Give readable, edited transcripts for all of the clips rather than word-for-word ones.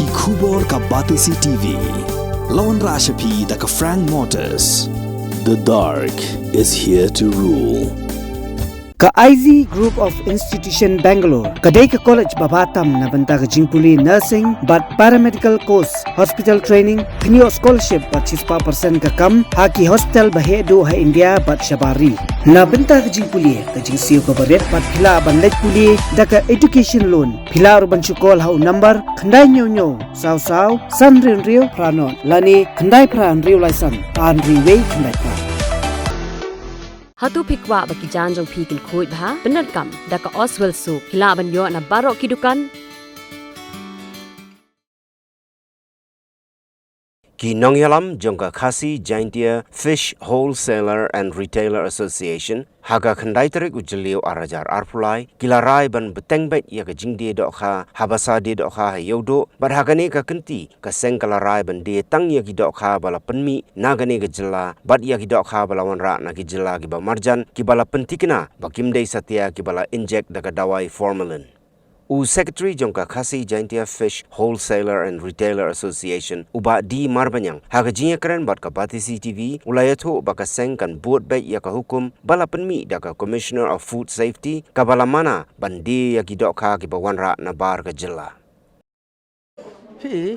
Ki Khubor ka Batisi TV. Lawan Rashapi da ka Frank Motors. The dark is here to rule. Ka IZ Group of Institution Bangalore, kadai ka college babatam na banta ka jingpuli nursing but paramedical course, hospital training, pinyo scholarship but 6% ka kam, haki hospital bahedo ha India but shabari. Na banta ka jingpuli ka jingsiyo ka baret but pila ban lek puli da ka education loan. Pila urban chukol ha number khandai nyo saw san rio pranon lani khandai pran rio laisan an riway khandai pra. Hatu pikwa baki janjong pikil kuit bha benar kam daka Oswell Soup hilaban yo na barok kidukan Ki Nongyalam Jongka Khasi Jaintia Fish Wholesaler and Retailer Association Haga Khandai Tarik Ujeliu Arajar Arpulai Kilarai ban betengbet ya ka jingde dokha habasa de dokha yodo bar hagane ka kenti ka sengkalarai ban de tang ya ki dokha bala penmi nagane ka jela bat ya ki dokha bala wanra na ki jela ki ba marjan ki bala pentikna bakimdei satya ki bala inject daga dawai formalin U Secretary Jongka Khasi Jaintia Fish Wholesaler and Retailer Association Uba di Marbanyang Hagajinya keren bat ka Batisi TV ulayato baka seng kan buat baik ya ka hukum bala penmi daka Commissioner of Food Safety kabala mana bandi ya ki dokha ki bawanra na bar ka jela Pi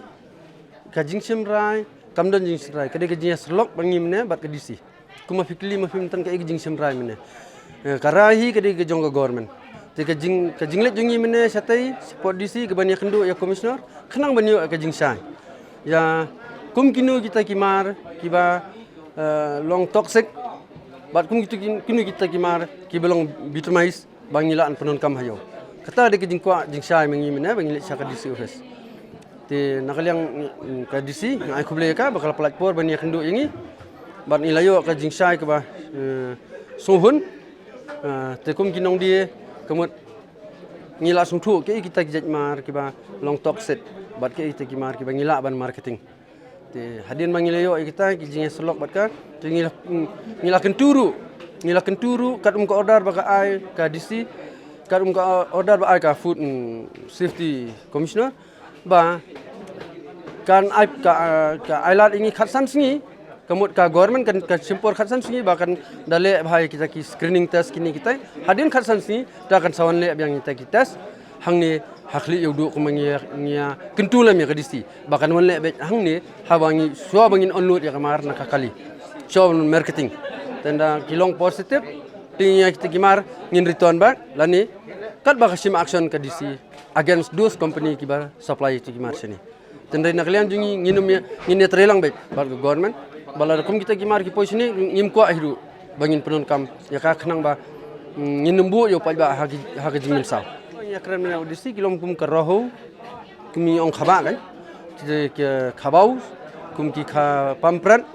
ka jingsim rai kamdan jingsim rai kade ka jinya slok bangimne bat ka disi kuma fikli ma fimtan ka jingsim rai mene karahi kade ka jongga government te ka jinglet jungi mene satai support disi ke bania kendu ya commissioner kenang banyu ka jingsai ya kum kinu kita kimar kiba long toxic bat kum kinu kita kimar kibelong bitumais bangilaan penon kam hayo kata de ke jingkwa jingsai mengi mene bangile saka disi office te nakaliang ka disi ngai kuble ka bakal platform bania kendu yangi bat ilayo ka jingsai ke ba sohun te kum kinong dia kemud ngila sungtu ke kita kijat mar kiba long talk set bat ke kita kimar kiba ngila ban marketing te hadin mangilayo kita kijing selok bat ka te ngila kenturu kat ka order baka ai ka DC kat ka order ba ai ka food safety commissioner ba kan ai ka ailat ini khatsan singi kemud ka government kan ka simpor khatsan singi bahkan dale bhai kita ki screening test kini kita hadin khatsan singi da kan sawan le yang kita ki test hangni hakli yudu kumangia kentula mi kadisi bahkan wan le hang ni hawangi so bangin onload ya kamar na kakali so marketing tenda kilong positif tinya kita kimar ngin return back lani kat bakasim action kadisi against those company kibar supply ti kimar sini tenda naklian jungi nginum ngin trelang baik bar government bala kum kita gimar ki poi sini ngim ko ahiru bangin penun kam ya ka khnang ba nginumbu yo pa ba ha jingil sa ya kran na audisi kilom kum ka roho kumi ong khaba kan ke khabau kum ki kha pampran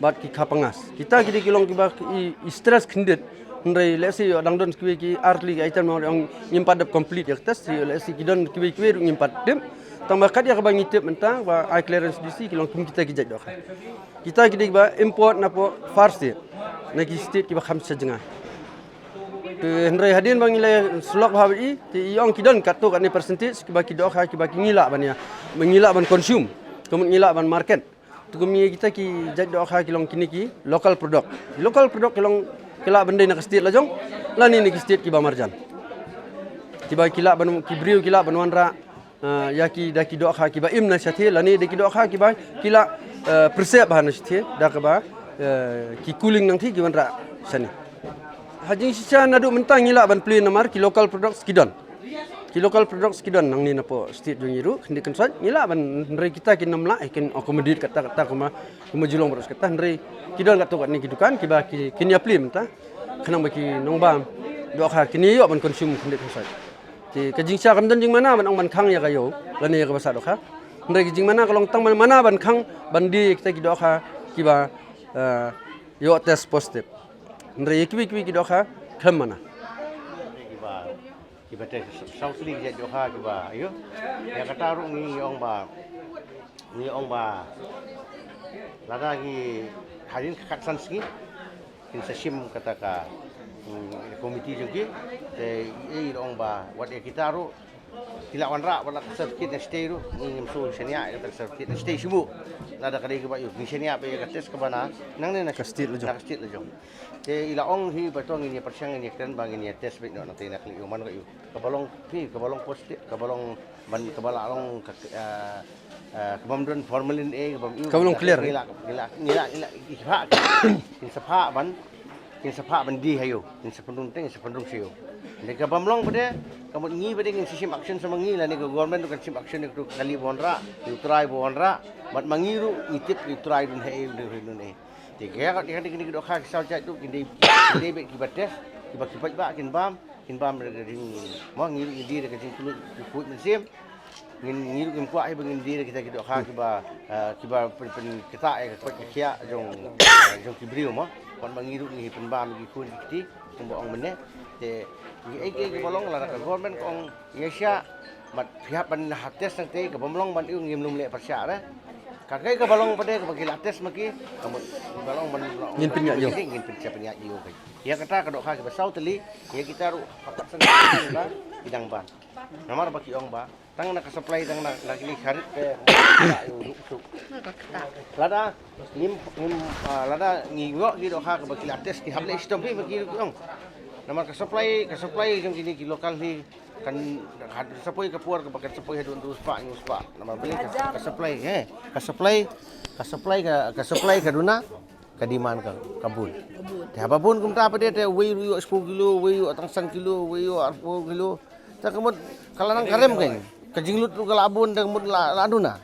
bat ki kha pangas kita ki kilong ki ba stress khindet ndai lesi dangdon ki artli item ong nyimpat complete ya test lesi kidon ki nyimpat dem tambah kat ya bangi tip mentang ba I clearance DC kilong kum kita kijat dok kita kidik ba import napo farsi na ki state ki ba kham sajanga te hendrai hadin bangi le slok habi ti yong kidon kato kan ni percentage ki ba ki dok ki ba ki ngila ban ya mengila ban consume kemun ngila ban market tu kumi kita ki jat dok kilong kini ki local product kilong kila bendai na state la jong lani ni ki state ki ba marjan ki ba kila ban ki briu kila ban wanra ya ki daki doa ki ba imna syathi lani daki doa ki ba kila persep bahana syathi dak ba ki cooling nang thi ki wanra sani hajing sisa nadu mentang ngila ban play namar ki local products kidon nang ni napo state jungiru khindi kensat ngila ban ndre kita ki namla ken accommodate kata kuma julong beros kata ndre kidon kat tok ni kidukan ki ba ki kinya play menta khenang ba ki nongbam doa kini yo ban consume khindi kensat ti kajing sya kamdan jing mana ban ong ban khang ya kayo lani ya ka basa dokha ndai jing mana kalong tang mana ban khang bandi kita ki dokha ki ba yo test positive ndai ki ki dokha kham mana ki ba test sausli je dokha ki ba ayo ya kata ru ni ong ba lada ki hadin khatsan ski in sasim kata ka komiti jengki te ong ba wat kita ru Kila wanra wala sertifikat na stay ru ngim so senia ka sertifikat na stay simu. Lada kadai ke bayu ni senia pe ka test ke bana nang ne na Kastit lo jo. na kastit lo jo. Te ila ong hi batong ini persyang ini kan bang ini test bet no nanti nak liu man ka yu. Ka balong post ka balong ban ka bala long ka kebamdun formalin Ka balong clear, eh? Ngila ikha kin sapha ban di hayo kin sapundung teng sapundung siyo. Ni ka bamlong pade kamu ngi pade ngin sistem action sama ngi la ni ka government kan sistem action ni tu kali bonra tu try bonra mat mangiru ngitip ni try dun hai dun ni. Ti ka kini do kha sao cha tu kini be ki bates ki bak ba kin bam ding mo ngi di ka jing kulit mesim ngin ngim kwa ai bangin di kita do kha ki ba pen kita ai ka kia jong kibriu mo kon mangiru ngi pen bam gi kun ti kumbo ong mene te ngi ke bolong la ka government ong yesha mat pihak ban hates nang te ka bomlong ban iu ngim lum le persya ra ka kai ka bolong pade ka bagi lates maki kamu bolong ban Ngin pin yak yo. ngin pin siapa yak yo kai ya kata ka do kha ki ba sau teli ya kita ru pakat sang ba bidang ban namar baki ong ba tang nak supply tang nak ni kharit ke lada lada ngigo gi do kha ka bagi lates ki hable sistem bi bagi ong namar ka supply jong kini ki lokal ni kan supply ka puar ka pakat supply hadun tu spa namar beli ka supply ka duna ka demand ka kabul te apapun kumta apa dia te wei 10 kilo wei atang 1 kilo wei 4 kilo ta kamut kalanang karem kan ka jinglut tu kala abun dang mut laduna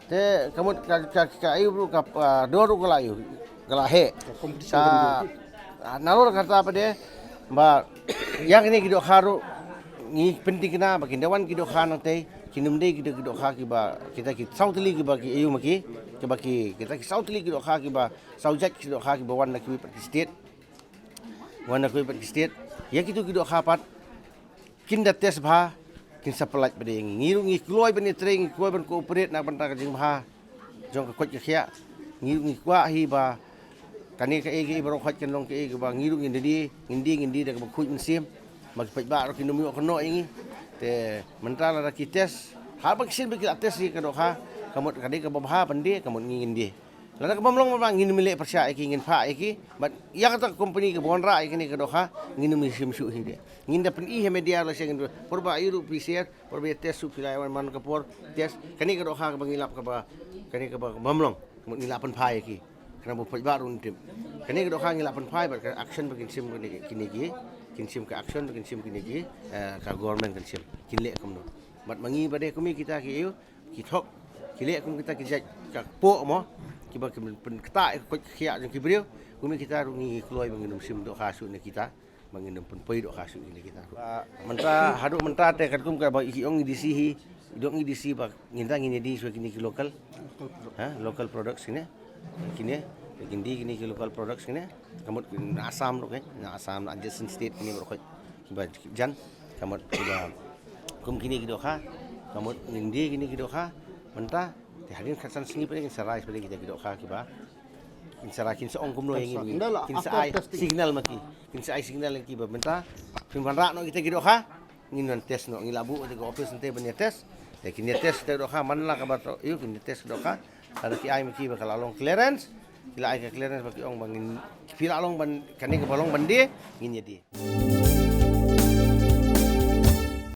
te kamut ka ayu ka dor kala ayu kala he ka nalor kata apa dia ba yang ini kido kharu ni penting kena bagi dewan kido khan te kinum de kido kha ki ba kita ki sautli ki ba ki ayu maki ki ba ki kita ki sautli kido kha ki ba saujak kido kha ki ba wan ki state ya kido kha pat kin da tes bha kin supply bade ngiru ngi kloi bani training kloi ban cooperate nak banta ka jing bha jong ka kot ki khia ngiru ngi kwa hi ba kani ka egi barong khat kan long ke egi ba ngiru ngindi da ka khut sim mag paj ba ro kinum yo kono ingi te mentala ra kites ha bang sin bi tes ki ka do kha kamut kadi ka babha pande kamut ngindi lada ka bamlong ba ngin mile persya eki ngin pha eki but ya kata company ka bonra eki ni ka do kha ngin mi sim su hi de ngin da pen i he media la sing porba iru pcr porba tes su filai man ka por tes kani ka do kha ka bangilap ka ba kani ka ba bamlong kamut ngilapan pha eki kana bu paj ba run tim kani ka do kha ngilapan pha ba action bagin sim kini ki kinsim ka action kinsim kini ki ka government kinsim kinle kamno mat mangi bade kumi kita ki eu ki thok kile kum kita ki jaj ka po mo ki ba pen kata ko khia jong ki brio kumi kita rungi kloi banginum sim do khasu ni kita banginum pen poi do khasu ni kita mentra hadu mentra te kat kum ka ba iki ong di si dong di si ba nginda ngini di so kini ki local local products kini kini ki local products kini kamut Assam ro ke Assam adjacent state kini ro khoi ba jan kamut ba kum kini ki do kha kamut ngindi kini ki do kha menta te hadin khasan singi pare kin sarai pare kita ki do kha ki ba kin sarai kin sa ong kum no yengi kin sa ai signal maki kin sa ai signal ki ba menta pin ban ra no kita ki do kha ngin test no ngilabu de office nte ban test te kini test te do kha man la ka ba to yu kini test do kha ada ki ai maki ba kala long clearance kila ai ka clearance bagi ong bangin pila long ban kani ka balong bande ngin jadi